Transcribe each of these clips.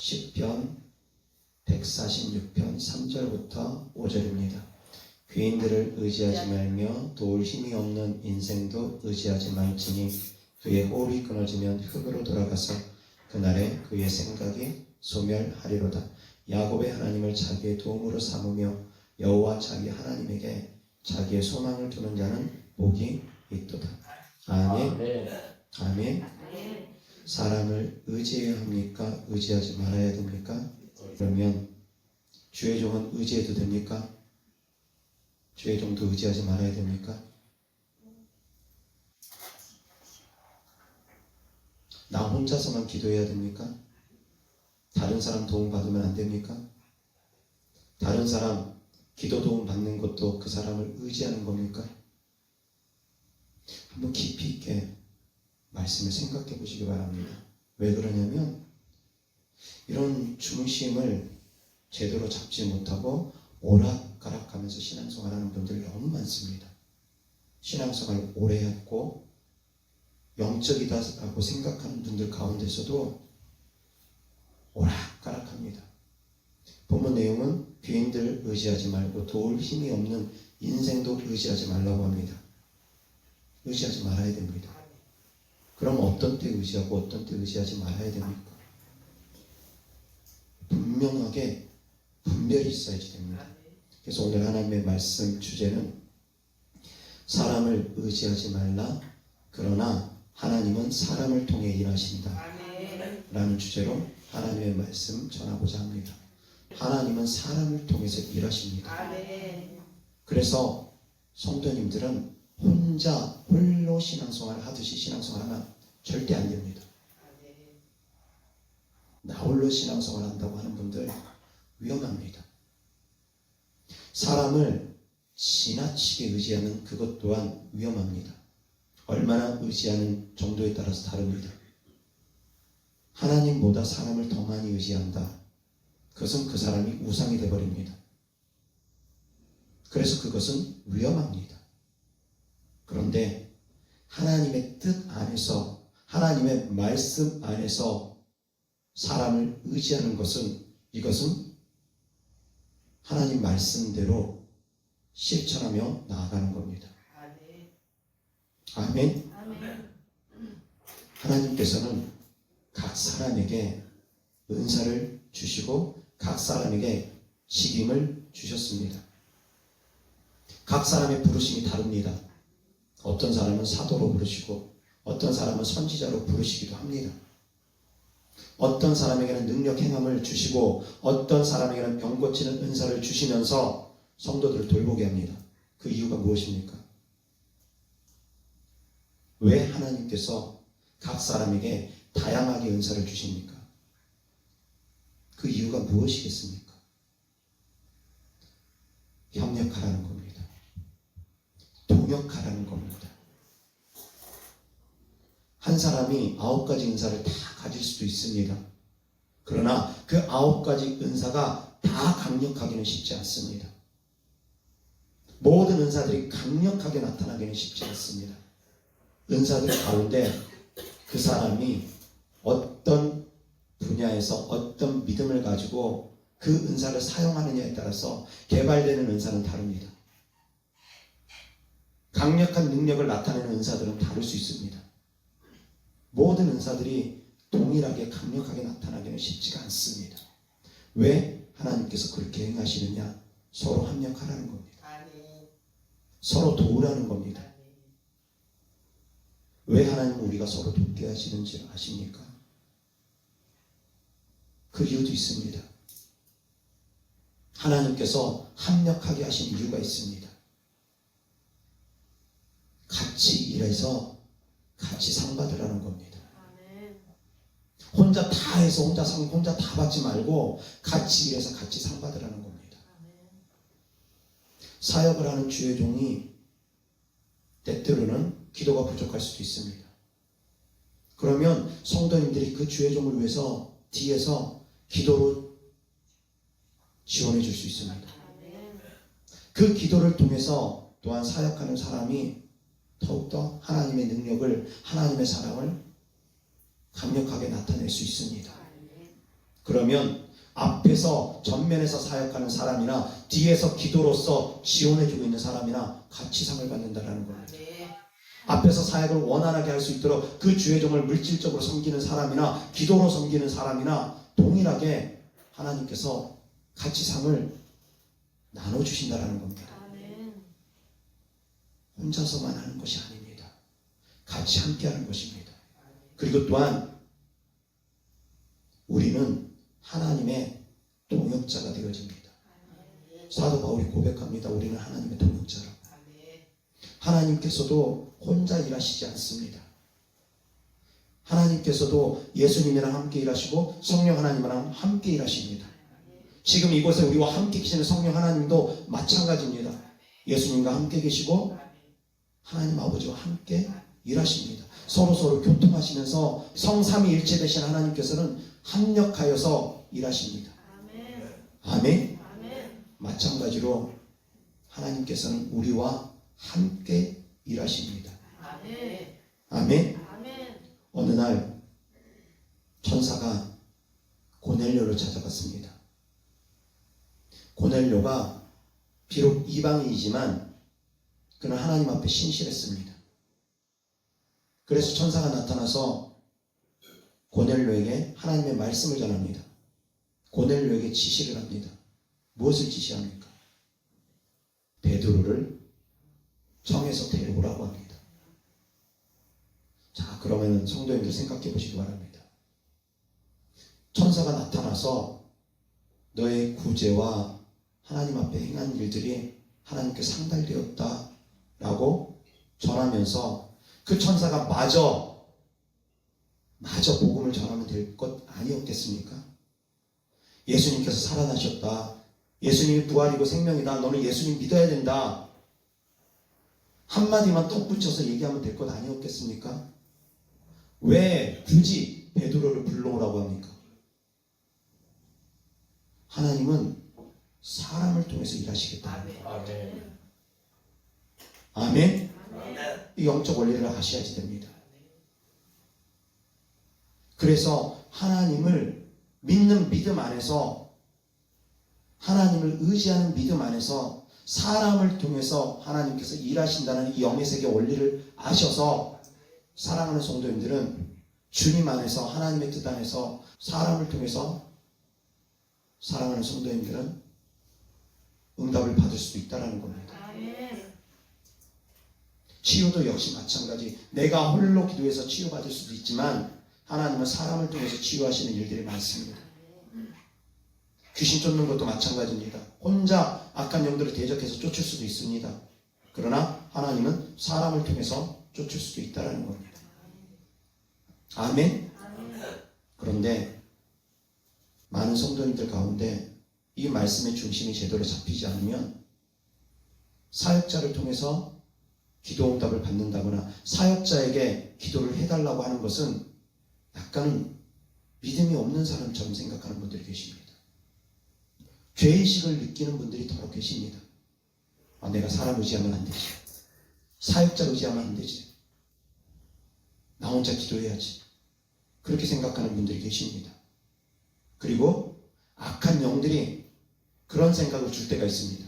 시편 146편 3절부터 5절입니다. 귀인들을 의지하지 말며 도울 힘이 없는 인생도 의지하지 말지니 그의 호흡이 끊어지면 흙으로 돌아가서 그날에 그의 생각이 소멸하리로다. 야곱의 하나님을 자기의 도움으로 삼으며 여호와 자기 하나님에게 자기의 소망을 두는 자는 복이 있도다. 아멘. 아멘. 사람을 의지해야 합니까? 의지하지 말아야 됩니까? 그러면 주의 종은 의지해도 됩니까? 주의 종도 의지하지 말아야 됩니까? 나 혼자서만 기도해야 됩니까? 다른 사람 도움 받으면 안 됩니까? 다른 사람 기도 도움 받는 것도 그 사람을 의지하는 겁니까? 한번 깊이 있게 말씀을 생각해 보시기 바랍니다. 왜 그러냐면 이런 중심을 제대로 잡지 못하고 오락가락하면서 신앙생활하는 분들이 너무 많습니다. 신앙생활을 오래 했고 영적이다라고 생각하는 분들 가운데서도 오락가락합니다. 본문 내용은 귀인들을 의지하지 말고 도울 힘이 없는 인생도 의지하지 말라고 합니다. 의지하지 말아야 됩니다. 그럼 어떤 때 의지하고 어떤 때 의지하지 말아야 됩니까? 분명하게 분별이 있어야지 됩니다. 그래서 오늘 하나님의 말씀 주제는 사람을 의지하지 말라, 그러나 하나님은 사람을 통해 일하신다 라는 주제로 하나님의 말씀 전하고자 합니다. 하나님은 사람을 통해서 일하십니다. 그래서 성도님들은 홀로 신앙생활을 하듯이 신앙생활하면 절대 안 됩니다. 나 홀로 신앙생활 한다고 하는 분들 위험합니다. 사람을 지나치게 의지하는 그것 또한 위험합니다. 얼마나 의지하는 정도에 따라서 다릅니다. 하나님보다 사람을 더 많이 의지한다. 그것은 그 사람이 우상이 되어버립니다. 그래서 그것은 위험합니다. 그런데 하나님의 뜻 안에서, 하나님의 말씀 안에서 사람을 의지하는 것은, 이것은 하나님 말씀대로 실천하며 나아가는 겁니다. 아멘. 하나님께서는 각 사람에게 은사를 주시고 각 사람에게 직임을 주셨습니다. 각 사람의 부르심이 다릅니다. 어떤 사람은 사도로 부르시고 어떤 사람은 선지자로 부르시기도 합니다. 어떤 사람에게는 능력 행함을 주시고 어떤 사람에게는 병 고치는 은사를 주시면서 성도들을 돌보게 합니다. 그 이유가 무엇입니까? 왜 하나님께서 각 사람에게 다양하게 은사를 주십니까? 그 이유가 무엇이겠습니까? 협력하라는 겁니다. 동역하라는 겁니다. 한 사람이 9가지 은사를 다 가질 수도 있습니다. 그러나 그 9가지 은사가 다 강력하기는 쉽지 않습니다. 모든 은사들이 강력하게 나타나기는 쉽지 않습니다. 은사들 가운데 그 사람이 어떤 분야에서 어떤 믿음을 가지고 그 은사를 사용하느냐에 따라서 개발되는 은사는 다릅니다. 강력한 능력을 나타내는 은사들은 다를 수 있습니다. 모든 은사들이 동일하게 강력하게 나타나기는 쉽지가 않습니다. 왜 하나님께서 그렇게 행하시느냐? 서로 합력하라는 겁니다. 서로 도우라는 겁니다. 왜 하나님은 우리가 서로 돕게 하시는지 아십니까? 그 이유도 있습니다. 하나님께서 합력하게 하신 이유가 있습니다. 같이 일해서 같이 상 받으라는 겁니다. 혼자 다 해서 혼자 다 받지 말고 같이 일해서 같이 상 받으라는 겁니다. 사역을 하는 주의 종이 때때로는 기도가 부족할 수도 있습니다. 그러면 성도님들이 그 주의 종을 위해서 뒤에서 기도로 지원해 줄 수 있습니다. 그 기도를 통해서 또한 사역하는 사람이 더욱더 하나님의 능력을, 하나님의 사랑을 강력하게 나타낼 수 있습니다. 그러면 앞에서 전면에서 사역하는 사람이나 뒤에서 기도로서 지원해주고 있는 사람이나 같이 상을 받는다는 겁니다. 앞에서 사역을 원활하게 할 수 있도록 그 주의 종을 물질적으로 섬기는 사람이나 기도로 섬기는 사람이나 동일하게 하나님께서 같이 상을 나눠주신다는 겁니다. 혼자서만 하는 것이 아닙니다. 같이 함께하는 것입니다. 그리고 또한 우리는 하나님의 동역자가 되어집니다. 사도 바울이 고백합니다. 우리는 하나님의 동역자라고. 하나님께서도 혼자 일하시지 않습니다. 하나님께서도 예수님이랑 함께 일하시고 성령 하나님이랑 함께 일하십니다. 지금 이곳에 우리와 함께 계시는 성령 하나님도 마찬가지입니다. 예수님과 함께 계시고 하나님 아버지와 함께 일하십니다. 서로 교통하시면서 성삼위일체 되신 하나님께서는 합력하여서 일하십니다. 아멘. 마찬가지로 하나님께서는 우리와 함께 일하십니다. 아멘. 어느 날 천사가 고넬료를 찾아갔습니다. 고넬료가 비록 이방인이지만 그는 하나님 앞에 신실했습니다. 그래서 천사가 나타나서 고넬료에게 하나님의 말씀을 전합니다. 고넬료에게 지시를 합니다. 무엇을 지시합니까? 베드로를 청에서 데려오라고 합니다. 자, 그러면 성도님들 생각해 보시기 바랍니다. 천사가 나타나서 너의 구제와 하나님 앞에 행한 일들이 하나님께 상달되었다 라고 전하면서 그 천사가 마저 복음을 전하면 될 것 아니었겠습니까? 예수님께서 살아나셨다. 예수님이 부활이고 생명이다. 너는 예수님 믿어야 된다. 한마디만 덧붙여서 얘기하면 될 것 아니었겠습니까? 왜 굳이 베드로를 불러오라고 합니까? 하나님은 사람을 통해서 일하시겠다. 아멘. 이 영적 원리를 아셔야지 됩니다. 그래서 하나님을 믿는 믿음 안에서, 하나님을 의지하는 믿음 안에서 사람을 통해서 하나님께서 일하신다는 이 영의 세계 원리를 아셔서 사랑하는 성도님들은 주님 안에서, 하나님의 뜻 안에서 사람을 통해서 사랑하는 성도님들은 응답을 받을 수도 있다는 겁니다. 치유도 역시 마찬가지. 내가 홀로 기도해서 치유받을 수도 있지만 하나님은 사람을 통해서 치유하시는 일들이 많습니다. 귀신 쫓는 것도 마찬가지입니다. 혼자 악한 영들을 대적해서 쫓을 수도 있습니다. 그러나 하나님은 사람을 통해서 쫓을 수도 있다는 겁니다. 아멘. 그런데 많은 성도님들 가운데 이 말씀의 중심이 제대로 잡히지 않으면 사역자를 통해서 기도 응답을 받는다거나 사역자에게 기도를 해달라고 하는 것은 약간은 믿음이 없는 사람처럼 생각하는 분들이 계십니다. 죄의식을 느끼는 분들이 더러 계십니다. 내가 사람 의지하면 안 되지. 사역자 의지하면 안 되지. 나 혼자 기도해야지. 그렇게 생각하는 분들이 계십니다. 그리고 악한 영들이 그런 생각을 줄 때가 있습니다.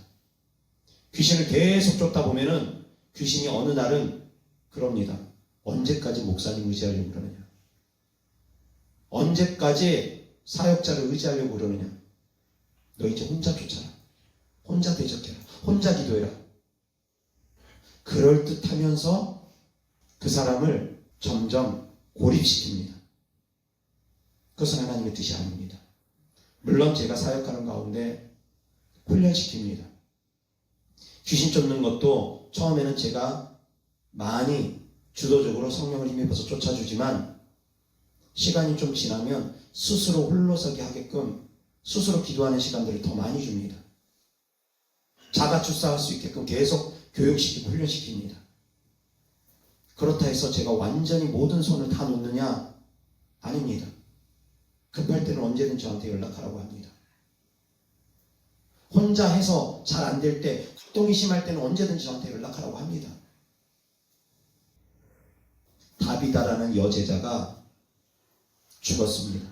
귀신을 계속 쫓다 보면은 귀신이 어느 날은 그럽니다. 언제까지 목사님 의지하려고 그러느냐? 언제까지 사역자를 의지하려고 그러느냐? 너 이제 혼자 쫓아라. 혼자 대적해라. 혼자 기도해라. 그럴듯하면서 그 사람을 점점 고립시킵니다. 그것은 하나님의 뜻이 아닙니다. 물론 제가 사역하는 가운데 훈련시킵니다. 귀신 쫓는 것도 처음에는 제가 많이 주도적으로 성령을 힘입어서 쫓아주지만 시간이 좀 지나면 스스로 홀로서기 하게끔 스스로 기도하는 시간들을 더 많이 줍니다. 자가 출사할 수 있게끔 계속 교육시키고 훈련시킵니다. 그렇다 해서 제가 완전히 모든 손을 다 놓느냐? 아닙니다. 급할 때는 언제든 저한테 연락하라고 합니다. 혼자 해서 잘 안 될 때, 활동이 심할 때는 언제든지 저한테 연락하라고 합니다. 다비다라는 여제자가 죽었습니다.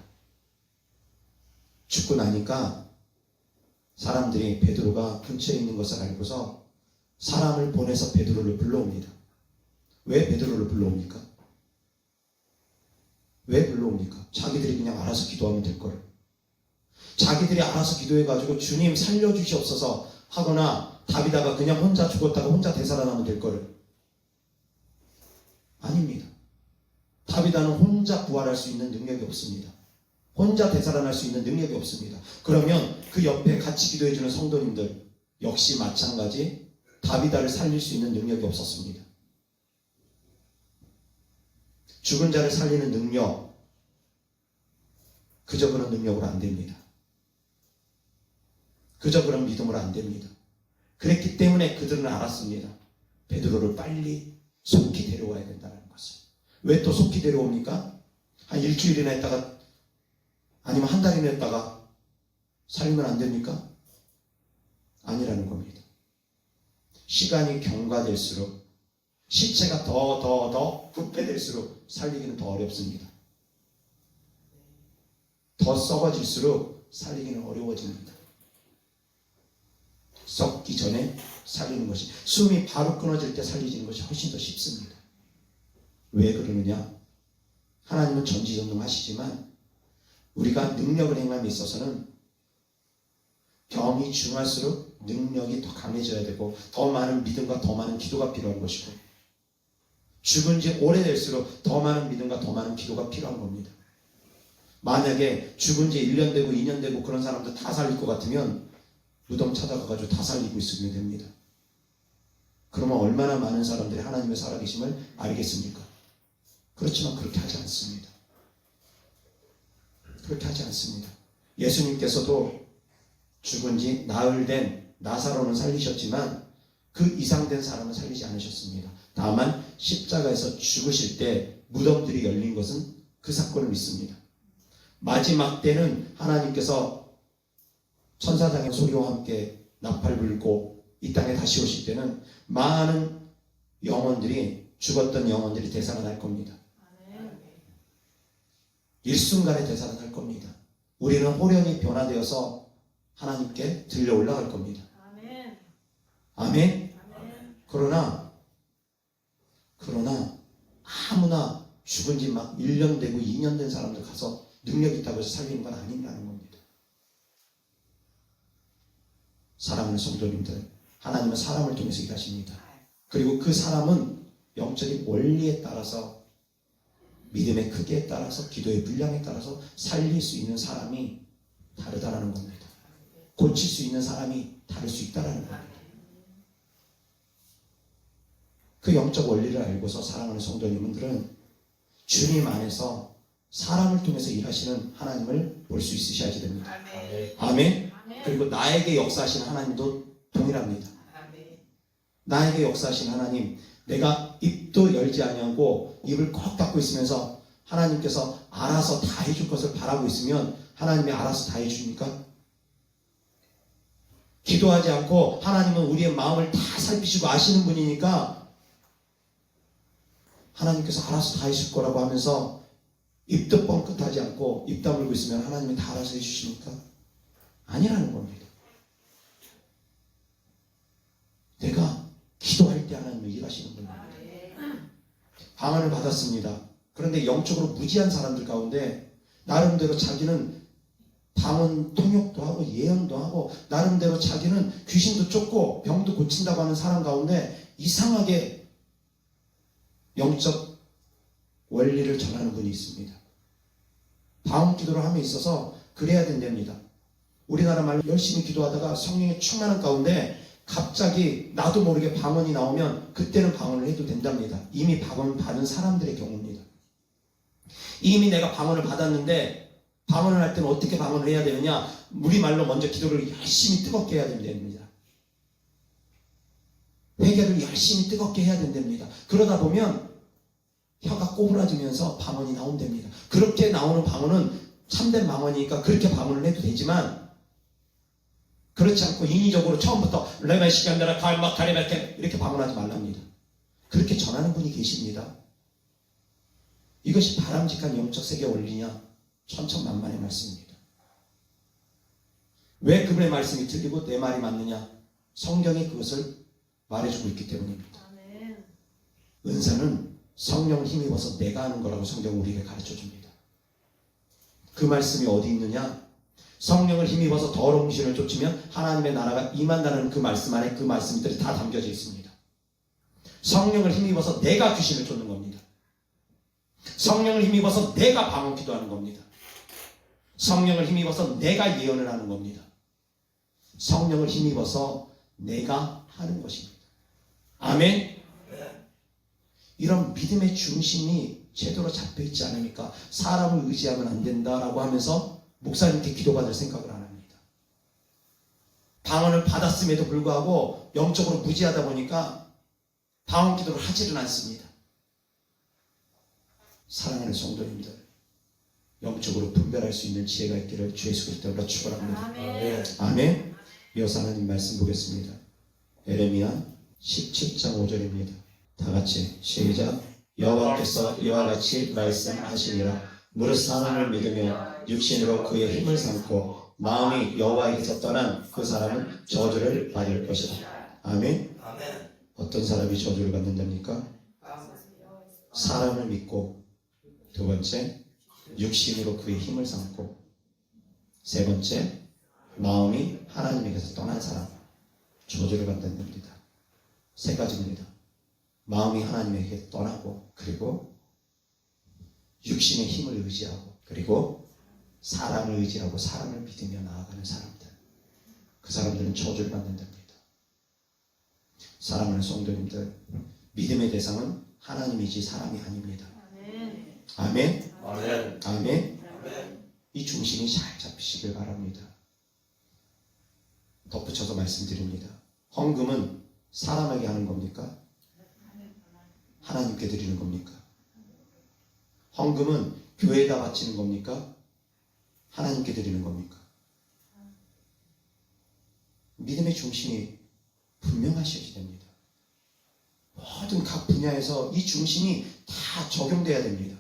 죽고 나니까 사람들이 베드로가 근처에 있는 것을 알고서 사람을 보내서 베드로를 불러옵니다. 왜 베드로를 불러옵니까? 왜 불러옵니까? 자기들이 그냥 알아서 기도하면 될 거를. 자기들이 알아서 기도해가지고 주님 살려주시옵소서 하거나 답이다가 그냥 혼자 죽었다가 혼자 되살아나면 될 거를. 아닙니다. 다비다는 혼자 부활할 수 있는 능력이 없습니다. 혼자 되살아날 수 있는 능력이 없습니다. 그러면 그 옆에 같이 기도해주는 성도님들 역시 마찬가지 다비다를 살릴 수 있는 능력이 없었습니다. 죽은 자를 살리는 능력, 그저 그런 능력으로 안 됩니다. 그저 그런 믿음으로 안 됩니다. 그랬기 때문에 그들은 알았습니다. 베드로를 빨리 속히 데려와야 된다는 것을. 왜 또 속히 데려옵니까? 한 일주일이나 했다가 아니면 한 달이나 했다가 살리면 안 됩니까? 아니라는 겁니다. 시간이 경과될수록 시체가 더 후패될수록 살리기는 더 어렵습니다. 더 썩어질수록 살리기는 어려워집니다. 썩기 전에 살리는 것이, 숨이 바로 끊어질 때 살리는 것이 훨씬 더 쉽습니다. 왜 그러느냐? 하나님은 전지전능하시지만 우리가 능력을 행함에 있어서는 경이 중할수록 능력이 더 강해져야 되고 더 많은 믿음과 더 많은 기도가 필요한 것이고, 죽은 지 오래될수록 더 많은 믿음과 더 많은 기도가 필요한 겁니다. 만약에 죽은 지 1년 되고 2년 되고 그런 사람들 다 살릴 것 같으면 무덤 찾아가가지고 다 살리고 있으면 됩니다. 그러면 얼마나 많은 사람들이 하나님의 살아계심을 알겠습니까? 그렇지만 그렇게 하지 않습니다. 그렇게 하지 않습니다. 예수님께서도 죽은 지 나흘 된 나사로는 살리셨지만 그 이상 된 사람은 살리지 않으셨습니다. 다만 십자가에서 죽으실 때 무덤들이 열린 것은 그 사건을 믿습니다. 마지막 때는 하나님께서 천사장의 소리와 함께 나팔 불고 이 땅에 다시 오실 때는 많은 영혼들이, 죽었던 영혼들이 되살아날 겁니다. 일순간에 되살아날 겁니다. 우리는 호련히 변화되어서 하나님께 들려 올라갈 겁니다. 아멘. 그러나 아무나 죽은 지 막 1년 되고 2년 된 사람들 가서 능력 있다고 해서 살리는 건 아니라는 겁니다. 사랑하는 성도님들, 하나님은 사람을 통해서 일하십니다. 그리고 그 사람은 영적인 원리에 따라서, 믿음의 크기에 따라서, 기도의 분량에 따라서 살릴 수 있는 사람이 다르다라는 겁니다. 고칠 수 있는 사람이 다를 수 있다라는 겁니다. 그 영적 원리를 알고서 사랑하는 성도님들은 주님 안에서 사람을 통해서 일하시는 하나님을 볼 수 있으셔야지 됩니다. 아멘. 그리고 나에게 역사하시는 하나님도 동일합니다. 나에게 역사하시는 하나님, 내가 입도 열지 아니하고 입을 꼭 닫고 있으면서 하나님께서 알아서 다 해줄 것을 바라고 있으면 하나님이 알아서 다 해줍니까? 기도하지 않고 하나님은 우리의 마음을 다 살피시고 아시는 분이니까 하나님께서 알아서 다 해줄 거라고 하면서 입도 뻥끗하지 않고 입 다물고 있으면 하나님이 다 알아서 해주십니까? 아니라는 겁니다. 내가 기도할 때 하나님이 일하시는 분입니다. 방언을 받았습니다. 그런데 영적으로 무지한 사람들 가운데 나름대로 자기는 방언 통역도 하고 예언도 하고 나름대로 자기는 귀신도 쫓고 병도 고친다고 하는 사람 가운데 이상하게 영적 원리를 전하는 분이 있습니다. 방언 기도를 함에 있어서 그래야 된답니다. 우리나라 말로 열심히 기도하다가 성령의 충만한 가운데 갑자기 나도 모르게 방언이 나오면 그때는 방언을 해도 된답니다. 이미 방언을 받은 사람들의 경우입니다. 이미 내가 방언을 받았는데 방언을 할 때는 어떻게 방언을 해야 되느냐? 우리말로 먼저 기도를 열심히 뜨겁게 해야 된답니다. 회개를 열심히 뜨겁게 해야 된답니다. 그러다 보면 혀가 꼬부라지면서 방언이 나온답니다. 그렇게 나오는 방언은 참된 방언이니까 그렇게 방언을 해도 되지만 그렇지 않고 인위적으로 처음부터 레메시간다라 갈마카리베테 이렇게 방언하지 말랍니다. 그렇게 전하는 분이 계십니다. 이것이 바람직한 영적 세계 원리냐? 천천만만의 말씀입니다. 왜 그분의 말씀이 틀리고 내 말이 맞느냐? 성경이 그것을 말해주고 있기 때문입니다. 아멘. 은사는 성령을 힘입어서 내가 하는 거라고 성경은 우리에게 가르쳐줍니다. 그 말씀이 어디 있느냐? 성령을 힘입어서 더러운 귀신을 쫓으면 하나님의 나라가 임한다는 그 말씀 안에 그 말씀들이 다 담겨져 있습니다. 성령을 힘입어서 내가 귀신을 쫓는 겁니다. 성령을 힘입어서 내가 방언 기도하는 겁니다. 성령을 힘입어서 내가 예언을 하는 겁니다. 성령을 힘입어서 내가 하는 것입니다. 아멘. 이런 믿음의 중심이 제대로 잡혀있지 않으니까 사람을 의지하면 안 된다라고 하면서 목사님께 기도받을 생각을 안 합니다. 방언을 받았음에도 불구하고 영적으로 무지하다 보니까 방언 기도를 하지는 않습니다. 사랑하는 성도님들, 영적으로 분별할 수 있는 지혜가 있기를 주 예수 그리스도로 축원합니다. 아멘. 아멘. 이어서 하나님 말씀 보겠습니다. 에레미야 17장 5절입니다. 다 같이 시작. 여호와께서 이와 같이 말씀하시니라. 무릇 사람을 믿으며 육신으로 그의 힘을 삼고 마음이 여호와에게서 떠난 그 사람은 저주를 받을 것이다. 아멘. 어떤 사람이 저주를 받는답니까? 사람을 믿고, 두 번째 육신으로 그의 힘을 삼고, 세 번째 마음이 하나님에게서 떠난 사람, 저주를 받는다는 겁니다. 세 가지입니다. 마음이 하나님에게 떠나고, 그리고 육신의 힘을 의지하고, 그리고 사람을 의지하고 사람을 믿으며 나아가는 사람들, 그 사람들은 저주를 받는답니다. 사랑하는 성도님들, 믿음의 대상은 하나님이지 사람이 아닙니다. 아멘. 아멘. 아멘. 이 중심이 잘 잡히시길 바랍니다. 덧붙여서 말씀드립니다. 헌금은 사람에게 하는 겁니까? 하나님께 드리는 겁니까? 헌금은 교회에다 바치는 겁니까? 하나님께 드리는 겁니까? 믿음의 중심이 분명하셔야 됩니다. 모든 각 분야에서 이 중심이 다 적용돼야 됩니다.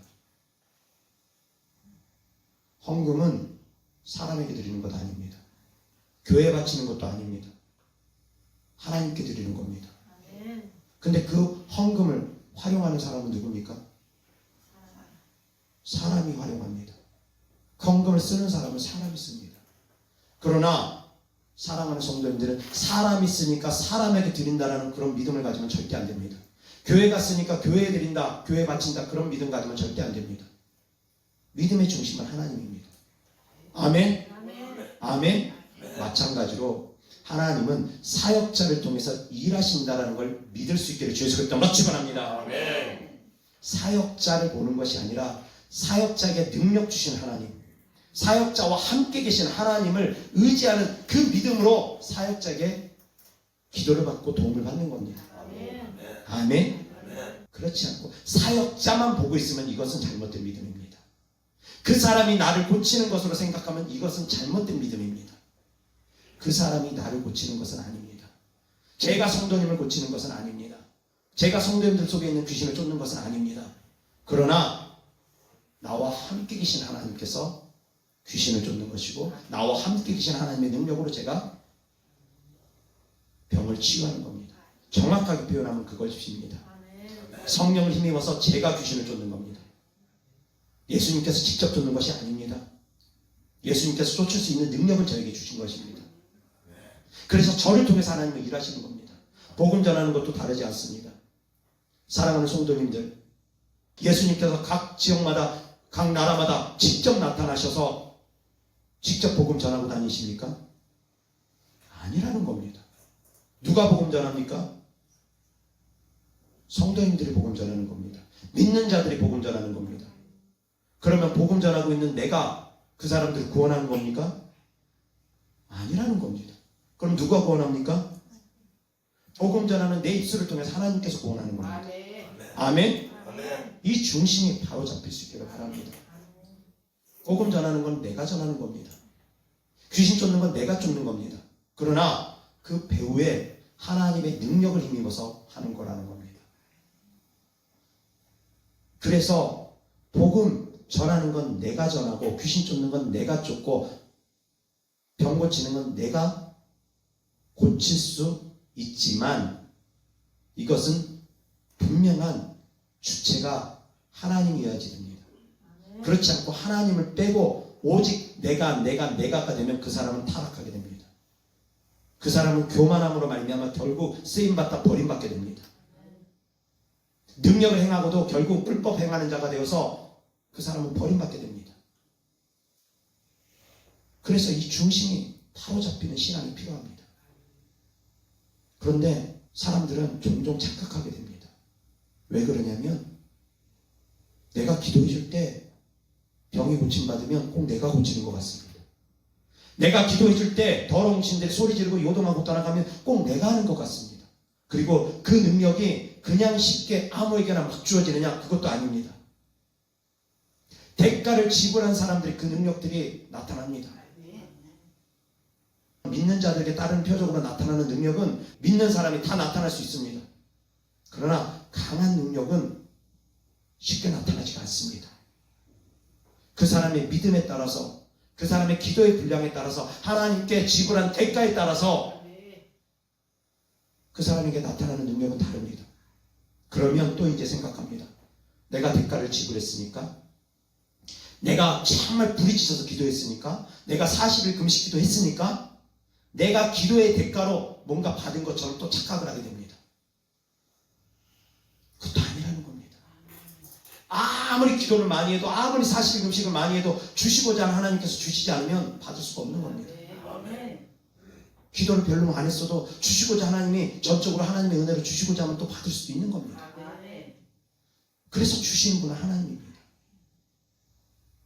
헌금은 사람에게 드리는 것 아닙니다. 교회에 바치는 것도 아닙니다. 하나님께 드리는 겁니다. 근데 그 헌금을 활용하는 사람은 누굽니까? 사람이 활용합니다. 헌금을 쓰는 사람은 사람이 씁니다. 그러나 사랑하는 성도님들은 사람이 쓰니까 사람에게 드린다라는 그런 믿음을 가지면 절대 안 됩니다. 교회가 쓰니까 교회에 드린다, 교회에 바친다, 그런 믿음 가지면 절대 안 됩니다. 믿음의 중심은 하나님입니다. 아멘? 아멘? 마찬가지로 하나님은 사역자를 통해서 일하신다라는 걸 믿을 수 있기를 주 예수 그리스도로 축원합니다. 사역자를 보는 것이 아니라 사역자에게 능력 주신 하나님, 사역자와 함께 계신 하나님을 의지하는 그 믿음으로 사역자에게 기도를 받고 도움을 받는 겁니다. 아멘? 그렇지 않고 사역자만 보고 있으면 이것은 잘못된 믿음입니다. 그 사람이 나를 고치는 것으로 생각하면 이것은 잘못된 믿음입니다. 그 사람이 나를 고치는 것은 아닙니다. 제가 성도님을 고치는 것은 아닙니다. 제가 성도님들 속에 있는 귀신을 쫓는 것은 아닙니다. 그러나 나와 함께 계신 하나님께서 귀신을 쫓는 것이고, 나와 함께 계신 하나님의 능력으로 제가 병을 치유하는 겁니다. 정확하게 표현하면 그것입니다. 성령을 힘입어서 제가 귀신을 쫓는 겁니다. 예수님께서 직접 쫓는 것이 아닙니다. 예수님께서 쫓을 수 있는 능력을 저에게 주신 것입니다. 그래서 저를 통해서 하나님은 일하시는 겁니다. 복음 전하는 것도 다르지 않습니다. 사랑하는 성도님들, 예수님께서 각 지역마다, 각 나라마다 직접 나타나셔서 직접 복음 전하고 다니십니까? 아니라는 겁니다. 누가 복음 전합니까? 성도님들이 복음 전하는 겁니다. 믿는 자들이 복음 전하는 겁니다. 그러면 복음 전하고 있는 내가 그 사람들을 구원하는 겁니까? 아니라는 겁니다. 그럼 누가 구원합니까? 복음 전하는 내 입술을 통해서 하나님께서 구원하는 겁니다. 아멘? 이 중심이 바로 잡힐 수 있기를 바랍니다. 복음 전하는 건 내가 전하는 겁니다. 귀신 쫓는 건 내가 쫓는 겁니다. 그러나 그 배후에 하나님의 능력을 힘입어서 하는 거라는 겁니다. 그래서 복음 전하는 건 내가 전하고 귀신 쫓는 건 내가 쫓고 병 고치는 건 내가 고칠 수 있지만 이것은 분명한 주체가 하나님이어야지 됩니다. 그렇지 않고 하나님을 빼고 오직 내가가 되면 그 사람은 타락하게 됩니다. 그 사람은 교만함으로 말미암아 결국 쓰임받다 버림받게 됩니다. 능력을 행하고도 결국 불법 행하는 자가 되어서 그 사람은 버림받게 됩니다. 그래서 이 중심이 바로잡히는 신앙이 필요합니다. 그런데 사람들은 종종 착각하게 됩니다. 왜 그러냐면 내가 기도해 줄 때 병이 고침받으면 꼭 내가 고치는 것 같습니다. 내가 기도해 줄 때 더러운 신들 소리 지르고 요동하고 떠나가면 꼭 내가 하는 것 같습니다. 그리고 그 능력이 그냥 쉽게 아무에게나 막 주어지느냐? 그것도 아닙니다. 대가를 지불한 사람들이 그 능력들이 나타납니다. 믿는 자들에게 다른 표적으로 나타나는 능력은 믿는 사람이 다 나타날 수 있습니다. 그러나 강한 능력은 쉽게 나타나지가 않습니다. 그 사람의 믿음에 따라서, 그 사람의 기도의 분량에 따라서, 하나님께 지불한 대가에 따라서 그 사람에게 나타나는 능력은 다릅니다. 그러면 또 이제 생각합니다. 내가 대가를 지불했으니까, 내가 정말 부딪혀서 기도했으니까, 내가 40일 금식 기도했으니까 내가 기도의 대가로 뭔가 받은 것처럼 또 착각을 하게 됩니다. 그것도 아니라는 겁니다. 아무리 기도를 많이 해도, 아무리 40일 금식을 많이 해도 주시고자 하는 하나님께서 주시지 않으면 받을 수가 없는 겁니다. 기도를 별로 안 했어도 주시고자 하나님이 전적으로 하나님의 은혜로 주시고자 하면 또 받을 수도 있는 겁니다. 그래서 주시는 분은 하나님입니다.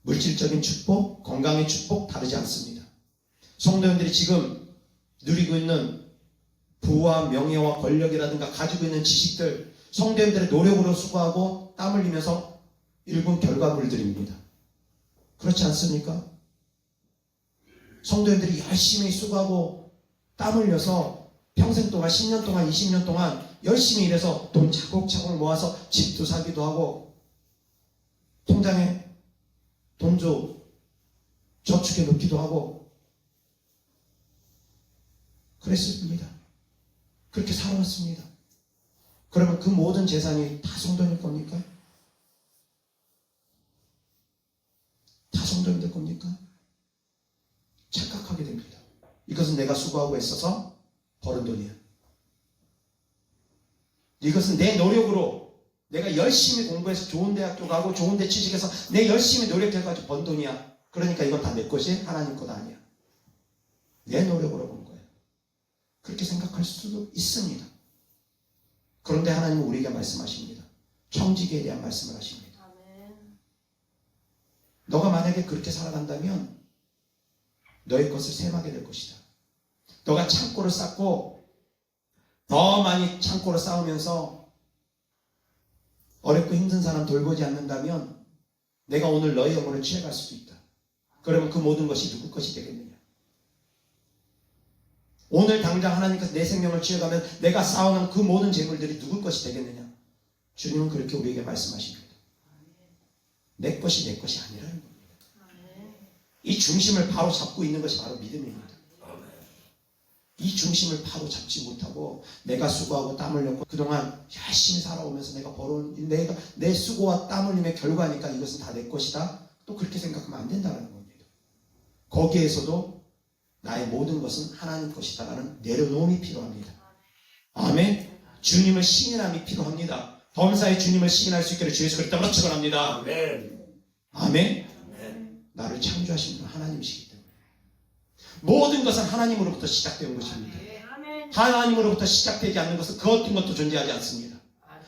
물질적인 축복, 건강의 축복 다르지 않습니다. 성도님들이 지금 누리고 있는 부와 명예와 권력이라든가 가지고 있는 지식들, 성도님들의 노력으로 수고하고 땀 흘리면서 일군 결과물들입니다. 그렇지 않습니까? 성도님들이 열심히 수고하고 땀 흘려서 평생 동안 10년 동안 20년 동안 열심히 일해서 돈 차곡차곡 모아서 집도 사기도 하고 통장에 돈도 저축해 놓기도 하고 그랬습니다. 그렇게 살아왔습니다. 그러면 그 모든 재산이 다 성도님 겁니까? 다 성도님들 겁니까? 착각하게 됩니다. 이것은 내가 수고하고 있어서 벌은 돈이야. 이것은 내 노력으로 내가 열심히 공부해서 좋은 대학교 가고 좋은 데 취직해서 내 열심히 노력해가지고 번 돈이야. 그러니까 이건 다 내 것이 하나님 것 아니야. 내 노력으로 번 거야. 그렇게 생각할 수도 있습니다. 그런데 하나님은 우리에게 말씀하십니다. 청지기에 대한 말씀을 하십니다. 너가 만약에 그렇게 살아간다면 너의 것을 셈하게 될 것이다. 너가 창고를 쌓고 더 많이 창고를 쌓으면서 어렵고 힘든 사람 돌보지 않는다면 내가 오늘 너의 영혼을 취해갈 수도 있다. 그러면 그 모든 것이 누구 것이 되겠느냐? 오늘 당장 하나님께서 내 생명을 취해가면 내가 쌓아놓은 그 모든 재물들이 누구 것이 되겠느냐? 주님은 그렇게 우리에게 말씀하십니다. 내 것이 아니라는 겁니다. 이 중심을 바로 잡고 있는 것이 바로 믿음입니다. 이 중심을 바로 잡지 못하고 내가 수고하고 땀 흘렸고 그동안 열심히 살아오면서 내가 벌어온 내 수고와 땀 흘림의 결과니까 이것은 다 내 것이다. 또 그렇게 생각하면 안 된다는 겁니다. 거기에서도 나의 모든 것은 하나님 것이다라는 내려놓음이 필요합니다. 아멘. 주님을 시인함이 필요합니다. 범사의 주님을 시인할 수 있기를 주 예수 그리스도로 축원합니다. 아멘. 아멘. 나를 창조하신 분은 하나님이시기 때문에 모든 것은 하나님으로부터 시작된 것입니다. 하나님으로부터 시작되지 않는 것은 그 어떤 것도 존재하지 않습니다.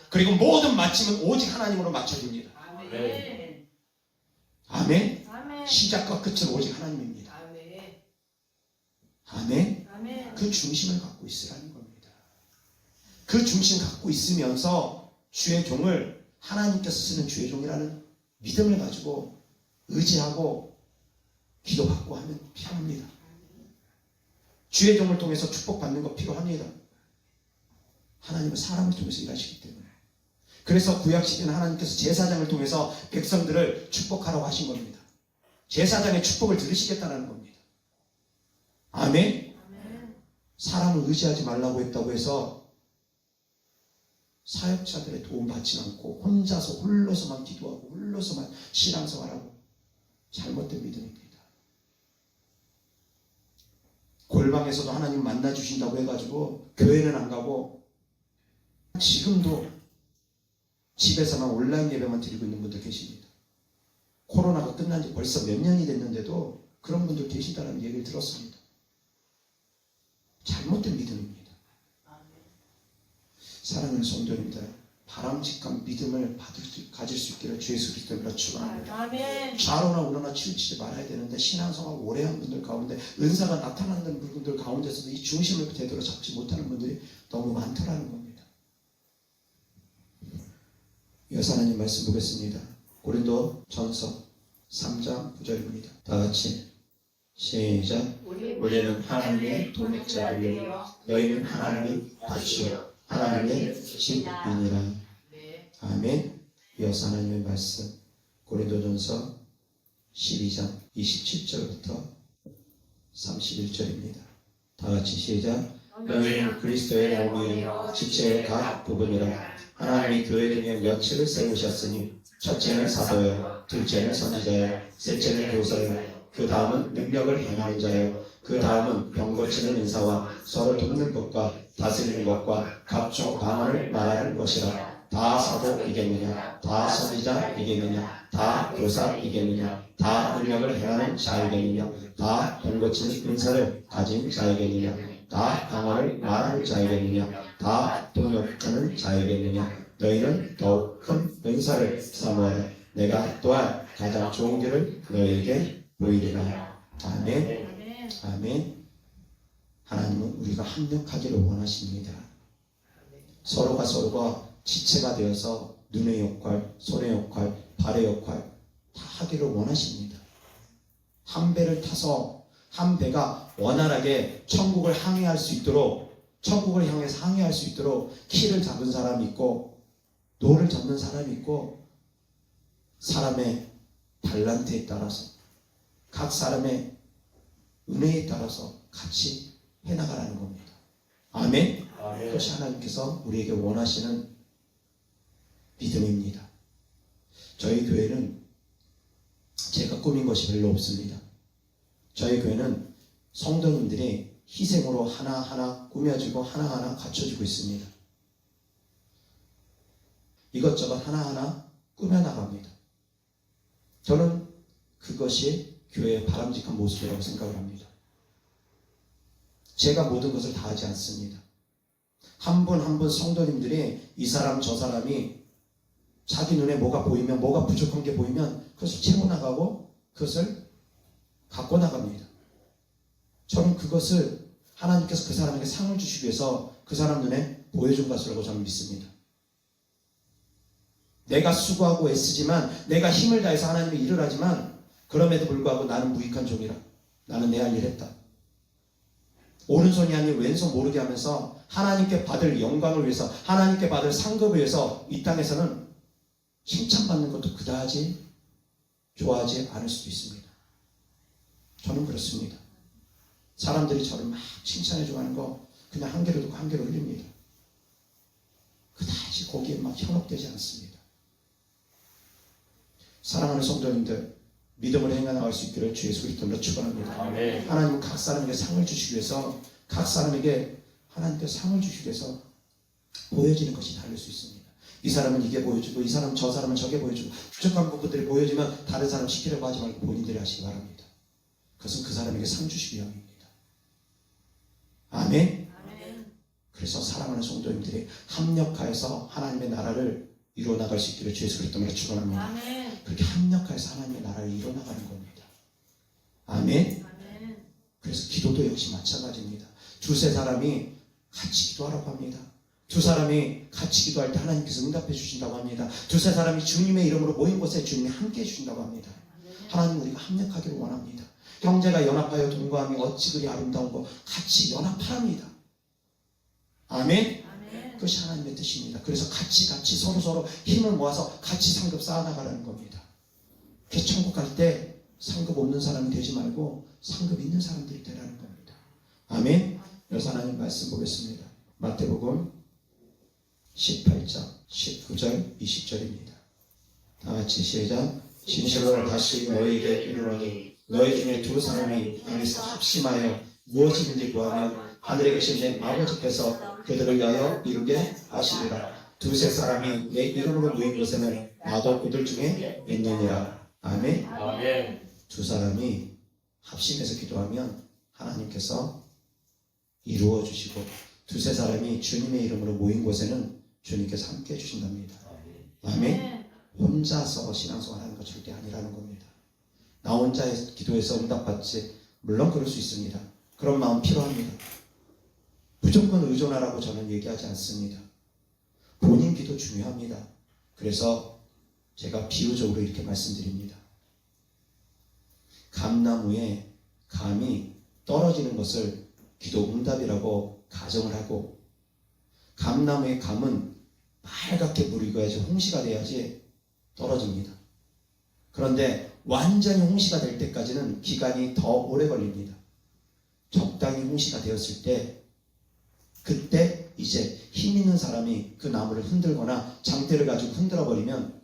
그리고 모든 마침은 오직 하나님으로 맞춰집니다. 아멘. 시작과 끝은 오직 하나님입니다. 아멘. 그 중심을 갖고 있으라는 겁니다. 그 중심 갖고 있으면서 주의 종을 하나님께서 쓰는 주의 종이라는 믿음을 가지고 의지하고 기도받고 하면 필요합니다. 주의 종을 통해서 축복받는 거 필요합니다. 하나님은 사람을 통해서 일하시기 때문에. 그래서 구약시대는 하나님께서 제사장을 통해서 백성들을 축복하라고 하신 겁니다. 제사장의 축복을 들으시겠다는 겁니다. 아멘? 사람을 의지하지 말라고 했다고 해서 사역자들의 도움 받지 않고 혼자서 홀로서만 기도하고 홀로서만 신앙생활하고 잘못된 믿음입니다. 골방에서도 하나님 만나주신다고 해가지고 교회는 안 가고 지금도 집에서만 온라인 예배만 드리고 있는 분들 계십니다. 코로나가 끝난 지 벌써 몇 년이 됐는데도 그런 분들 계시다는 얘기를 들었습니다. 잘못된 믿음입니다. 사랑하는 성도님들, 바람직한 믿음을 가질 수 있기를 주 예수 그리스도로 축원합니다. 좌로나 우로나 치우치지 말아야 되는데 신앙생활 오래 한 분들 가운데 은사가 나타나는 분들 가운데서도 이 중심을 제대로 잡지 못하는 분들이 너무 많더라는 겁니다. 이어서 하나님 말씀 보겠습니다. 고린도 전서 3장 9절입니다. 다 같이 시작. 우리는 하나님의 독립자이요 너희는 하나님의 밭이요 하나님의 집이니라. 아멘. 이어서 하나님의 말씀 고린도전서 12장 27절부터 31절입니다. 다 같이 시작. 너희는 그리스도의 몸이요 지체의 각 부분이라. 하나님이 교회를 위해 며칠을 세우셨으니 첫째는 사도요, 둘째는 선지자요, 셋째는 교사요, 그 다음은 능력을 행하는 자요, 그 다음은 병 고치는 은사와 서로 돕는 것과 다스리는 것과 각종 방언을 말하는 것이라. 다 사도이겠느냐, 다 선지자이겠느냐, 다 교사이겠느냐, 다 능력을 행하는 자이겠느냐, 다 병 고치는 은사를 가진 자이겠느냐, 다 방언을 말하는 자이겠느냐, 다 동역하는 자이겠느냐. 너희는 더욱 큰 은사를 사모하라. 내가 또한 가장 좋은 길을 너희에게 보이리라. 아멘. 아멘. 하나님은 우리가 합력하기를 원하십니다. 서로가 지체가 되어서 눈의 역할, 손의 역할, 발의 역할 다 하기를 원하십니다. 한 배를 타서 한 배가 원활하게 천국을 항해할 수 있도록, 천국을 향해서 항해할 수 있도록 키를 잡은 사람이 있고 노를 잡는 사람이 있고, 사람의 달란트에 따라서 각 사람의 은혜에 따라서 같이 해나가라는 겁니다. 아멘. 그것이 하나님께서 우리에게 원하시는 믿음입니다. 저희 교회는 제가 꾸민 것이 별로 없습니다. 저희 교회는 성도님들이 희생으로 하나하나 꾸며주고 하나하나 갖춰주고 있습니다. 이것저것 하나하나 꾸며나갑니다. 저는 그것이 교회의 바람직한 모습이라고 생각을 합니다. 제가 모든 것을 다 하지 않습니다. 한 분 한 분 성도님들이 이 사람 저 사람이 자기 눈에 뭐가 보이면, 뭐가 부족한 게 보이면 그것을 채워나가고 그것을 갖고 나갑니다. 저는 그것을 하나님께서 그 사람에게 상을 주시기 위해서 그 사람 눈에 보여준 것이라고 저는 믿습니다. 내가 수고하고 애쓰지만, 내가 힘을 다해서 하나님의 일을 하지만 그럼에도 불구하고 나는 무익한 종이라. 나는 내 할 일 했다. 오른손이 아닌 왼손 모르게 하면서 하나님께 받을 영광을 위해서, 하나님께 받을 상급을 위해서 이 땅에서는 칭찬받는 것도 그다지 좋아하지 않을 수도 있습니다. 저는 그렇습니다. 사람들이 저를 막 칭찬해주고 하는 거 그냥 한 개로 듣고 한 개로 흘립니다. 그다지 거기에 막 현혹되지 않습니다. 사랑하는 성도님들, 믿음을 행해나갈 수 있기를 주 예수 그리스도로 축원합니다. 하나님은 각 사람에게 상을 주시기 위해서, 각 사람에게 하나님께서 상을 주시기 위해서 보여지는 것이 다를 수 있습니다. 이 사람은 이게 보여주고, 이 사람은 저 사람은 저게 보여주고, 부족한 부분들이 보여지면 다른 사람 시키려고 하지 말고 본인들이 하시기 바랍니다. 그것은 그 사람에게 상 주시기 위함입니다. 아멘. 그래서 사랑하는 성도님들이 합력하여서 하나님의 나라를 이루어나갈 수 있기를 주 예수 그리스도로 축원합니다. 그렇게 합력해서 하나님의 나라를 이뤄나가는 겁니다. 아멘. 그래서 기도도 역시 마찬가지입니다. 두세 사람이 같이 기도하라고 합니다. 두 사람이 같이 기도할 때 하나님께서 응답해 주신다고 합니다. 두세 사람이 주님의 이름으로 모인 곳에 주님이 함께 해주신다고 합니다. 하나님 우리가 합력하기를 원합니다. 형제가 연합하여 동거함이 어찌 그리 아름다운 거, 같이 연합하랍니다. 아멘. 그것이 하나님의 뜻입니다. 그래서 같이 서로 힘을 모아서 같이 상급 쌓아나가라는 겁니다. 그래서 천국 갈 때 상급 없는 사람이 되지 말고 상급 있는 사람들이 되라는 겁니다. 아멘. 그래서 하나님 말씀 보겠습니다. 마태복음 18장 19절 20절입니다. 다 같이 시작. 진실로 다시 너희에게 이르노니 너희 중에 두 사람이 안에서 합심하여 무엇이든지 구하면 하늘에 계신 내 아버지께서 그들을 위하여 이루게 하시리라. 두세 사람이 내 이름으로 모인 곳에는 나도 그들 중에 있느니라. 아멘. 아멘. 두 사람이 합심해서 기도하면 하나님께서 이루어 주시고, 두세 사람이 주님의 이름으로 모인 곳에는 주님께서 함께 해주신답니다. 아멘. 혼자서 신앙생활하는 거 절대 아니라는 겁니다. 나 혼자 기도해서 응답받지, 물론 그럴 수 있습니다. 그런 마음 필요합니다. 무조건 의존하라고 저는 얘기하지 않습니다. 본인 기도 중요합니다. 그래서 제가 비유적으로 이렇게 말씀드립니다. 감나무에 감이 떨어지는 것을 기도 응답이라고 가정을 하고, 감나무의 감은 빨갛게 물이 익어야지, 홍시가 돼야지 떨어집니다. 그런데 완전히 홍시가 될 때까지는 기간이 더 오래 걸립니다. 적당히 홍시가 되었을 때, 그때 이제 힘 있는 사람이 그 나무를 흔들거나 장대를 가지고 흔들어 버리면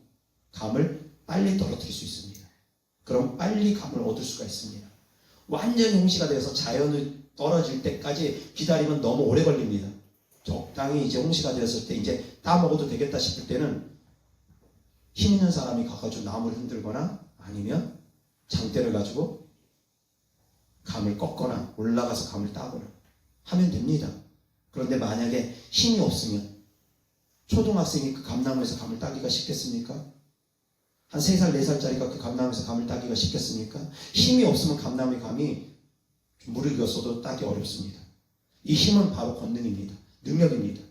감을 빨리 떨어뜨릴 수 있습니다. 그럼 빨리 감을 얻을 수가 있습니다. 완전히 홍시가 되어서 자연을 떨어질 때까지 기다리면 너무 오래 걸립니다. 적당히 이제 홍시가 되었을 때 이제 다 먹어도 되겠다 싶을 때는 힘 있는 사람이 가가지고 나무를 흔들거나 아니면 장대를 가지고 감을 꺾거나 올라가서 감을 따거나 하면 됩니다. 그런데 만약에 힘이 없으면 초등학생이 그 감나무에서 감을 따기가 쉽겠습니까? 한 3살, 4살짜리가 그 감나무에서 감을 따기가 쉽겠습니까? 힘이 없으면 감나무의 감이 물을 익었어도 따기 어렵습니다. 이 힘은 바로 권능입니다. 능력입니다.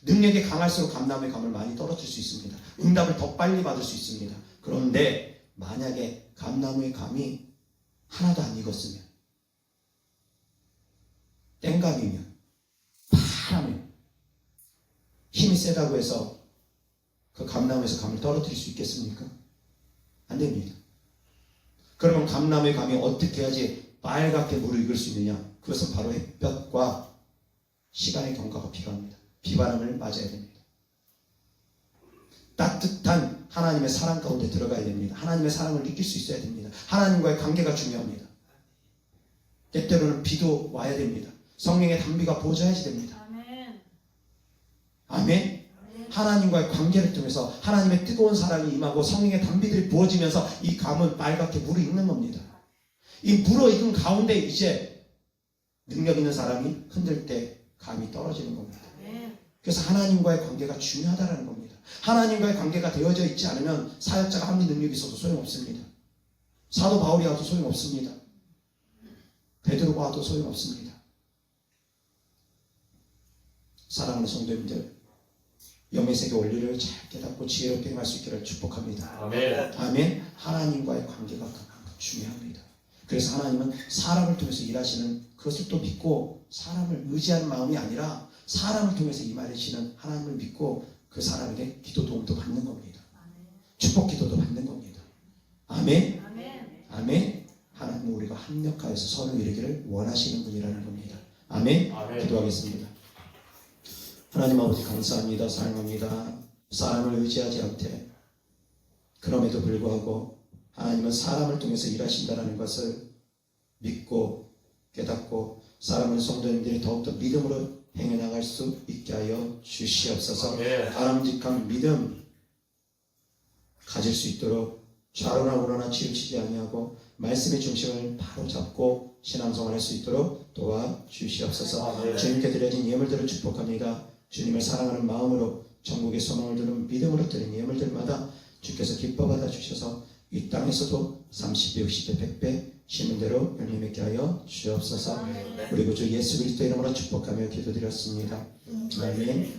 능력이 강할수록 감나무의 감을 많이 떨어뜨릴 수 있습니다. 응답을 더 빨리 받을 수 있습니다. 그런데 만약에 감나무의 감이 하나도 안 익었으면, 땡감이면, 파라면, 힘이 세다고 해서 그 감나무에서 감을 떨어뜨릴 수 있겠습니까? 안 됩니다. 그러면 감나무의 감이 어떻게 해야지 빨갛게 물을 익을 수 있느냐? 그것은 바로 햇볕과 시간의 경과가 필요합니다. 비바람을 맞아야 됩니다. 따뜻한 하나님의 사랑 가운데 들어가야 됩니다. 하나님의 사랑을 느낄 수 있어야 됩니다. 하나님과의 관계가 중요합니다. 때때로는 비도 와야 됩니다. 성령의 단비가 부어져야지 됩니다. 아멘. 아멘. 하나님과의 관계를 통해서 하나님의 뜨거운 사랑이 임하고 성령의 단비들이 부어지면서 이 감은 빨갛게 물이 익는 겁니다. 이 물어 익은 가운데 이제 능력 있는 사람이 흔들 때 감이 떨어지는 겁니다. 그래서 하나님과의 관계가 중요하다는 겁니다. 하나님과의 관계가 되어져 있지 않으면 사역자가 아무리 능력이 있어도 소용없습니다. 사도 바울이 와도 소용없습니다. 베드로가 와도 소용없습니다. 사랑하는 성도님들, 영의세계 원리를 잘 깨닫고 지혜롭게 행할 수 있기를 축복합니다. 아멘. 아멘. 하나님과의 관계가 그만큼 중요합니다. 그래서 하나님은 사람을 통해서 일하시는 그것을 또 믿고, 사람을 의지하는 마음이 아니라 사람을 통해서 임하시는 하나님을 믿고 그 사람에게 기도 도움도 받는 겁니다. 축복 기도도 받는 겁니다. 아멘. 아멘. 하나님은 우리가 합력하여서 선을 이루기를 원하시는 분이라는 겁니다. 아멘. 아멘. 기도하겠습니다. 하나님 아버지 감사합니다. 사랑합니다. 사람을 의지하지 않되, 그럼에도 불구하고 하나님은 사람을 통해서 일하신다는 것을 믿고 깨닫고 사람을 성도님들이 더욱더 믿음으로 행해 나갈 수 있게 하여 주시옵소서. 바람직한 믿음 가질 수 있도록 좌로나 우로나 치우치지 아니하고 말씀의 중심을 바로 잡고 신앙생활할 수 있도록 도와주시옵소서. 주님께 드려진 예물들을 축복합니다. 주님을 사랑하는 마음으로 천국의 소망을 두는 믿음으로 드린 예물들마다 주께서 기뻐 받아 주셔서 이 땅에서도 30배, 60배, 100배 심은 대로 열매 맺게 하여 주옵소서. 우리 구주 예수 그리스도 이름으로 축복하며 기도드렸습니다. 아멘.